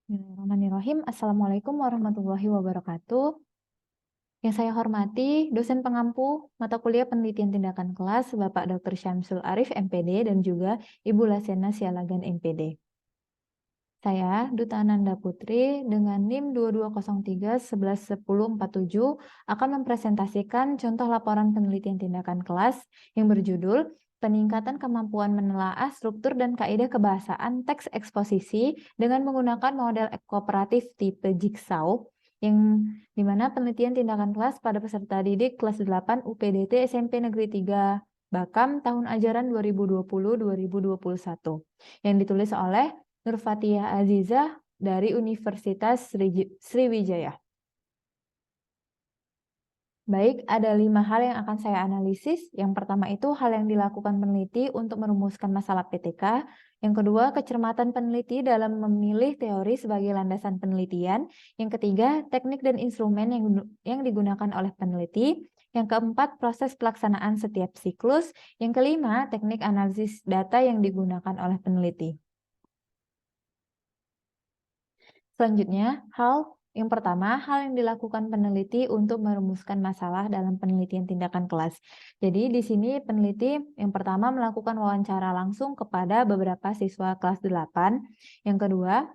Bismillahirrahmanirrahim. Assalamualaikum warahmatullahi wabarakatuh. Yang saya hormati, dosen pengampu mata kuliah penelitian tindakan kelas, Bapak Dr. Syamsul Arif, MPD, dan juga Ibu Lasena Sialagan, MPD. Saya, Duta Ananda Putri, dengan NIM 2203-111047 akan mempresentasikan contoh laporan penelitian tindakan kelas yang berjudul Peningkatan Kemampuan Menelaah Struktur dan Kaidah Kebahasaan Teks Eksposisi dengan menggunakan model kooperatif tipe Jigsaw, yang dimana penelitian tindakan kelas pada peserta didik kelas 8 UPDT SMP Negeri 3 Bakam tahun ajaran 2020-2021 yang ditulis oleh Nur Fatihah Azizah dari Universitas Sriwijaya. Baik, ada 5 hal yang akan saya analisis. Yang pertama itu hal yang dilakukan peneliti untuk merumuskan masalah PTK. Yang kedua, kecermatan peneliti dalam memilih teori sebagai landasan penelitian. Yang ketiga, teknik dan instrumen yang digunakan oleh peneliti. Yang keempat, proses pelaksanaan setiap siklus. Yang kelima, teknik analisis data yang digunakan oleh peneliti. Selanjutnya, yang pertama, hal yang dilakukan peneliti untuk merumuskan masalah dalam penelitian tindakan kelas. Jadi di sini peneliti yang pertama melakukan wawancara langsung kepada beberapa siswa kelas 8. Yang kedua,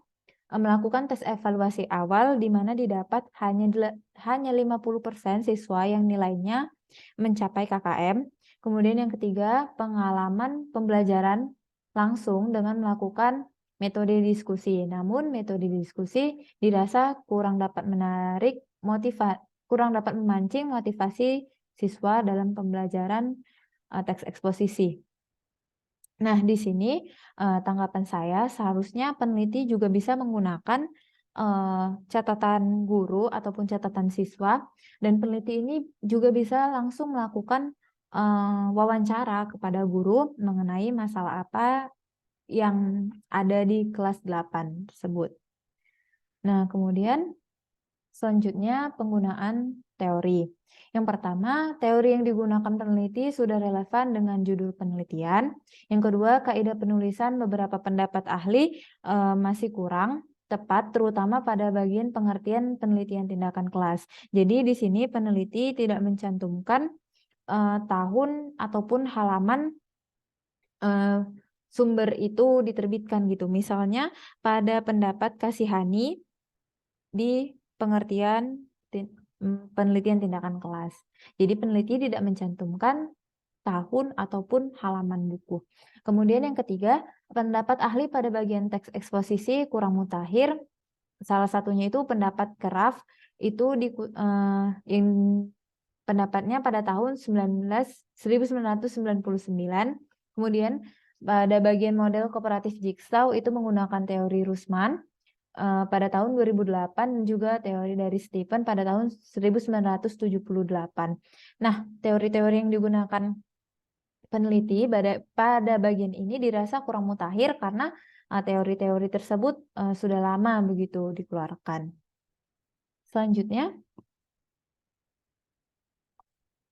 melakukan tes evaluasi awal di mana didapat hanya 50% siswa yang nilainya mencapai KKM. Kemudian yang ketiga, pengalaman pembelajaran langsung dengan melakukan metode diskusi. Namun metode diskusi dirasa kurang dapat memancing motivasi siswa dalam pembelajaran teks eksposisi. Nah, di sini tanggapan saya seharusnya peneliti juga bisa menggunakan catatan guru ataupun catatan siswa, dan peneliti ini juga bisa langsung melakukan wawancara kepada guru mengenai masalah apa yang ada di kelas 8 tersebut. Nah, kemudian selanjutnya penggunaan teori. Yang pertama, teori yang digunakan peneliti sudah relevan dengan judul penelitian. Yang kedua, kaidah penulisan beberapa pendapat ahli masih kurang tepat, terutama pada bagian pengertian penelitian tindakan kelas. Jadi di sini peneliti tidak mencantumkan tahun ataupun halaman sumber itu diterbitkan gitu. Misalnya pada pendapat Kasihani di pengertian penelitian tindakan kelas. Jadi peneliti tidak mencantumkan tahun ataupun halaman buku. Kemudian yang ketiga, pendapat ahli pada bagian teks eksposisi kurang mutakhir. Salah satunya itu pendapat Keraf, itu yang pendapatnya pada tahun 1999. Kemudian pada bagian model kooperatif Jigsaw itu menggunakan teori Rusman pada tahun 2008 dan juga teori dari Stephen pada tahun 1978. Nah, teori-teori yang digunakan peneliti pada bagian ini dirasa kurang mutakhir karena teori-teori tersebut sudah lama begitu dikeluarkan. Selanjutnya,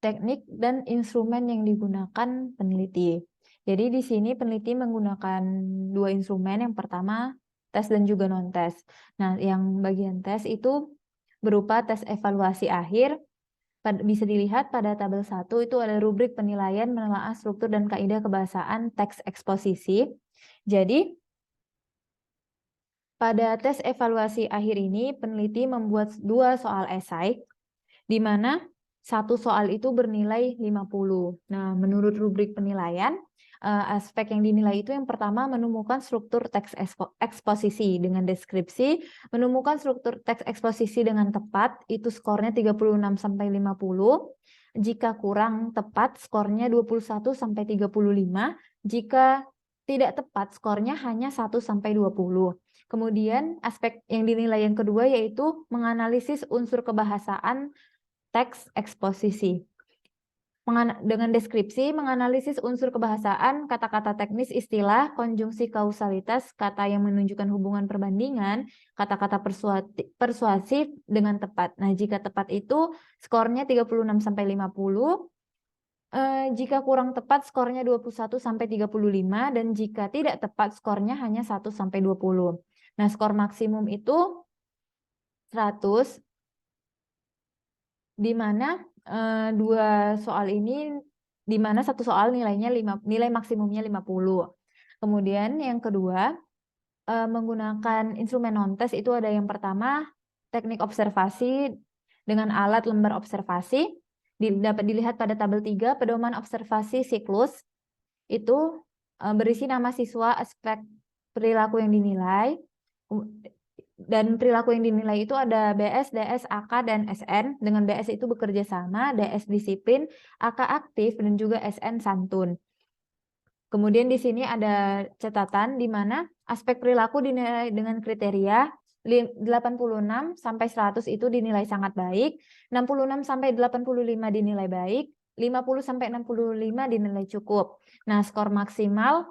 teknik dan instrumen yang digunakan peneliti. Jadi di sini peneliti menggunakan 2 instrumen. Yang pertama, tes dan juga non-tes. Nah, yang bagian tes itu berupa tes evaluasi akhir. Bisa dilihat pada tabel 1 itu ada rubrik penilaian menelaah struktur dan kaidah kebahasaan teks eksposisi. Jadi, pada tes evaluasi akhir ini peneliti membuat 2 soal esai, di mana satu soal itu bernilai 50. Nah, menurut rubrik penilaian, aspek yang dinilai itu yang pertama menemukan struktur teks eksposisi dengan deskripsi, menemukan struktur teks eksposisi dengan tepat, itu skornya 36-50. Jika kurang tepat, skornya 21-35. Jika tidak tepat, skornya hanya 1-20. Kemudian aspek yang dinilai yang kedua yaitu menganalisis unsur kebahasaan teks eksposisi. Dengan deskripsi, menganalisis unsur kebahasaan, kata-kata teknis istilah, konjungsi kausalitas, kata yang menunjukkan hubungan perbandingan, kata-kata persuasif dengan tepat. Nah, jika tepat itu skornya 36-50. Jika kurang tepat skornya 21-35 dan jika tidak tepat skornya hanya 1-20. Nah, skor maksimum itu 100, di mana dua soal ini, di mana satu soal nilai maksimumnya 50. Kemudian yang kedua, menggunakan instrumen non-tes itu ada yang pertama, teknik observasi dengan alat lembar observasi. Dapat dilihat pada tabel 3, pedoman observasi siklus. Itu berisi nama siswa, aspek perilaku yang dinilai. Dan perilaku yang dinilai itu ada BS, DS, AK, dan SN. Dengan BS itu bekerja sama, DS disiplin, AK aktif, dan juga SN santun. Kemudian di sini ada catatan di mana aspek perilaku dinilai dengan kriteria 86 sampai 100 itu dinilai sangat baik, 66 sampai 85 dinilai baik, 50 sampai 65 dinilai cukup. Nah, skor maksimal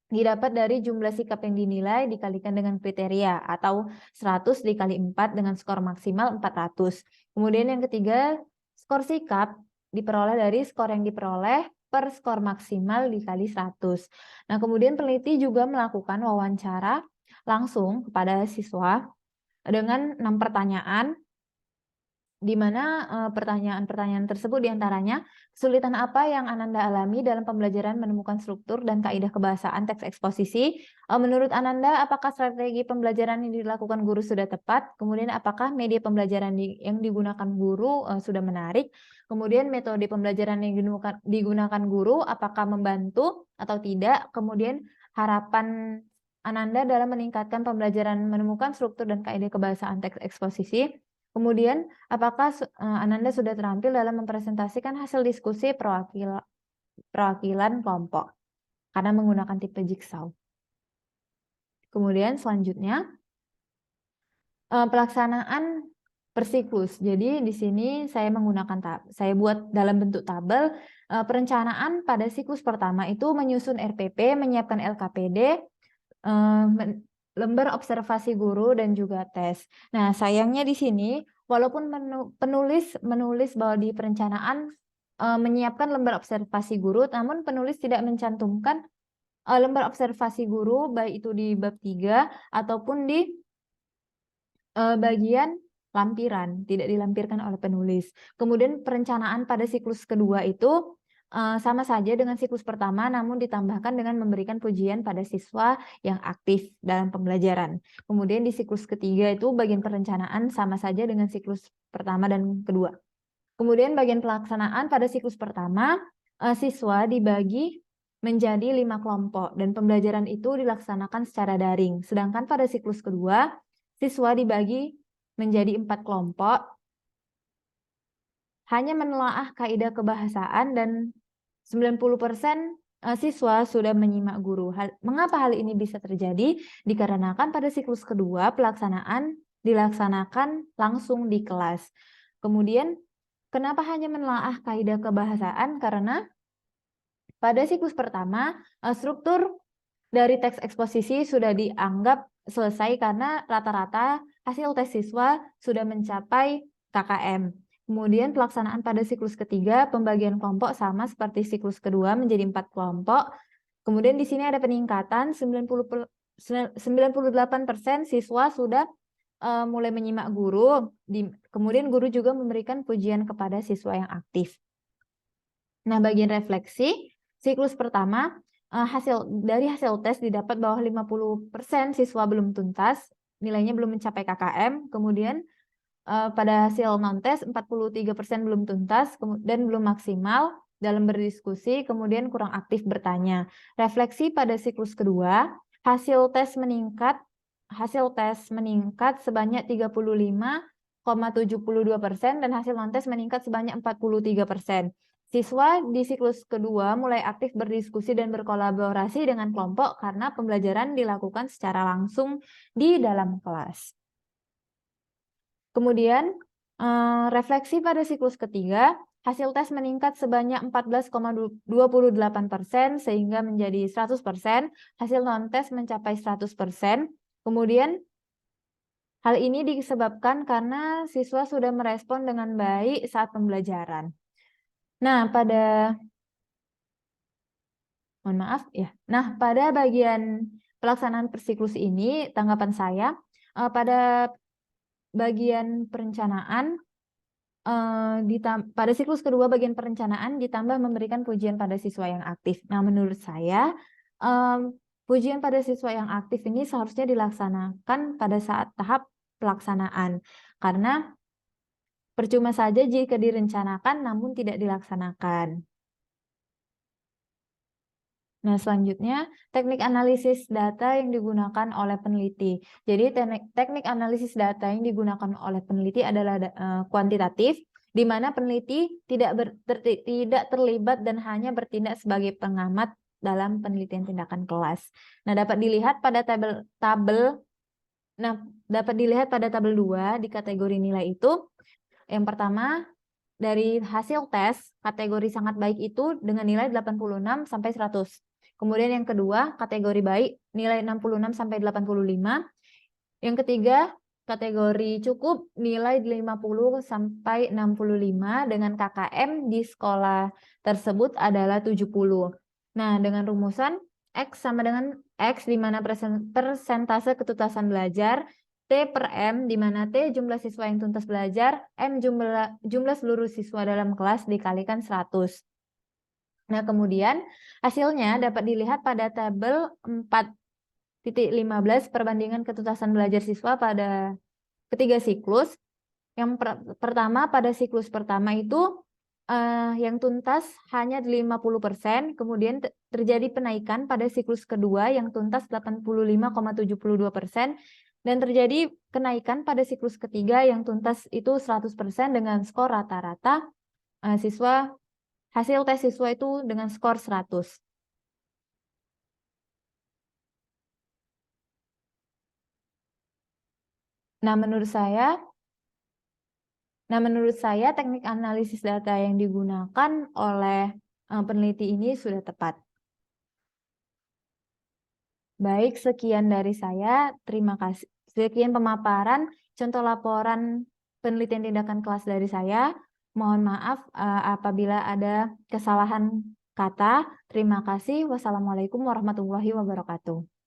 didapat dari jumlah sikap yang dinilai dikalikan dengan kriteria, atau 100 dikali 4 dengan skor maksimal 400. Kemudian yang ketiga, skor sikap diperoleh dari skor yang diperoleh per skor maksimal dikali 100. Nah, kemudian peneliti juga melakukan wawancara langsung kepada siswa dengan 6 pertanyaan, di mana pertanyaan-pertanyaan tersebut diantaranya, kesulitan apa yang Ananda alami dalam pembelajaran menemukan struktur dan kaidah kebahasaan teks eksposisi? Menurut Ananda, apakah strategi pembelajaran yang dilakukan guru sudah tepat? Kemudian apakah media pembelajaran yang digunakan guru sudah menarik? Kemudian metode pembelajaran yang digunakan guru apakah membantu atau tidak? Kemudian harapan Ananda dalam meningkatkan pembelajaran menemukan struktur dan kaidah kebahasaan teks eksposisi. Kemudian, apakah Ananda sudah terampil dalam mempresentasikan hasil diskusi perwakilan kelompok karena menggunakan tipe jigsaw. Kemudian selanjutnya, pelaksanaan per siklus. Jadi di sini saya saya buat dalam bentuk tabel. Perencanaan pada siklus pertama itu menyusun RPP, menyiapkan LKPD, lembar observasi guru, dan juga tes. Nah, sayangnya di sini, walaupun menulis bahwa di perencanaan menyiapkan lembar observasi guru, namun penulis tidak mencantumkan lembar observasi guru, baik itu di bab 3 ataupun di bagian lampiran, tidak dilampirkan oleh penulis. Kemudian perencanaan pada siklus kedua itu sama saja dengan siklus pertama, namun ditambahkan dengan memberikan pujian pada siswa yang aktif dalam pembelajaran. Kemudian di siklus ketiga itu bagian perencanaan sama saja dengan siklus pertama dan kedua. Kemudian bagian pelaksanaan pada siklus pertama, siswa dibagi menjadi 5 kelompok dan pembelajaran itu dilaksanakan secara daring. Sedangkan pada siklus kedua, siswa dibagi menjadi 4 kelompok, hanya menelaah kaidah kebahasaan, dan 90% siswa sudah menyimak guru. Mengapa hal ini bisa terjadi? Dikarenakan pada siklus kedua pelaksanaan dilaksanakan langsung di kelas. Kemudian kenapa hanya menelaah kaidah kebahasaan? Karena pada siklus pertama struktur dari teks eksposisi sudah dianggap selesai karena rata-rata hasil tes siswa sudah mencapai KKM. Kemudian pelaksanaan pada siklus ketiga, pembagian kelompok sama seperti siklus kedua menjadi 4 kelompok. Kemudian di sini ada peningkatan 98% siswa sudah mulai menyimak guru. Kemudian guru juga memberikan pujian kepada siswa yang aktif. Nah, bagian refleksi, siklus pertama, dari hasil tes didapat bahwa 50% siswa belum tuntas, nilainya belum mencapai KKM. Kemudian pada hasil non-tes 43% belum tuntas dan belum maksimal dalam berdiskusi, kemudian kurang aktif bertanya. Refleksi pada siklus kedua, hasil tes meningkat sebanyak 35,72% dan hasil non-tes meningkat sebanyak 43%. Siswa di siklus kedua mulai aktif berdiskusi dan berkolaborasi dengan kelompok karena pembelajaran dilakukan secara langsung di dalam kelas. Kemudian, refleksi pada siklus ketiga, hasil tes meningkat sebanyak 14,28% sehingga menjadi 100%, hasil non-tes mencapai 100%. Kemudian, hal ini disebabkan karena siswa sudah merespon dengan baik saat pembelajaran. Nah, pada bagian pelaksanaan per siklus ini, tanggapan saya pada bagian perencanaan, pada siklus kedua bagian perencanaan ditambah memberikan pujian pada siswa yang aktif. Nah, menurut saya pujian pada siswa yang aktif ini seharusnya dilaksanakan pada saat tahap pelaksanaan, karena percuma saja jika direncanakan namun tidak dilaksanakan. Nah, selanjutnya teknik analisis data yang digunakan oleh peneliti. Jadi teknik analisis data yang digunakan oleh peneliti adalah kuantitatif, di mana peneliti tidak terlibat dan hanya bertindak sebagai pengamat dalam penelitian tindakan kelas. Nah, dapat dilihat pada tabel 2 di kategori nilai itu. Yang pertama, dari hasil tes, kategori sangat baik itu dengan nilai 86 sampai 100. Kemudian yang kedua, kategori baik, nilai 66 sampai 85. Yang ketiga, kategori cukup, nilai 50 sampai 65 dengan KKM di sekolah tersebut adalah 70. Nah, dengan rumusan X sama dengan X, di mana persentase ketuntasan belajar, T per M, di mana T jumlah siswa yang tuntas belajar, M jumlah seluruh siswa dalam kelas dikalikan 100. Nah, kemudian hasilnya dapat dilihat pada tabel 4.15 perbandingan ketuntasan belajar siswa pada ketiga siklus. Yang pertama, pada siklus pertama itu yang tuntas hanya 50%, kemudian terjadi penaikan pada siklus kedua yang tuntas 85,72%, dan terjadi kenaikan pada siklus ketiga yang tuntas itu 100% dengan skor rata-rata hasil tes siswa itu dengan skor 100. Nah, menurut saya teknik analisis data yang digunakan oleh peneliti ini sudah tepat. Baik, sekian dari saya. Terima kasih. Sekian pemaparan contoh laporan penelitian tindakan kelas dari saya. Mohon maaf apabila ada kesalahan kata. Terima kasih. Wassalamualaikum warahmatullahi wabarakatuh.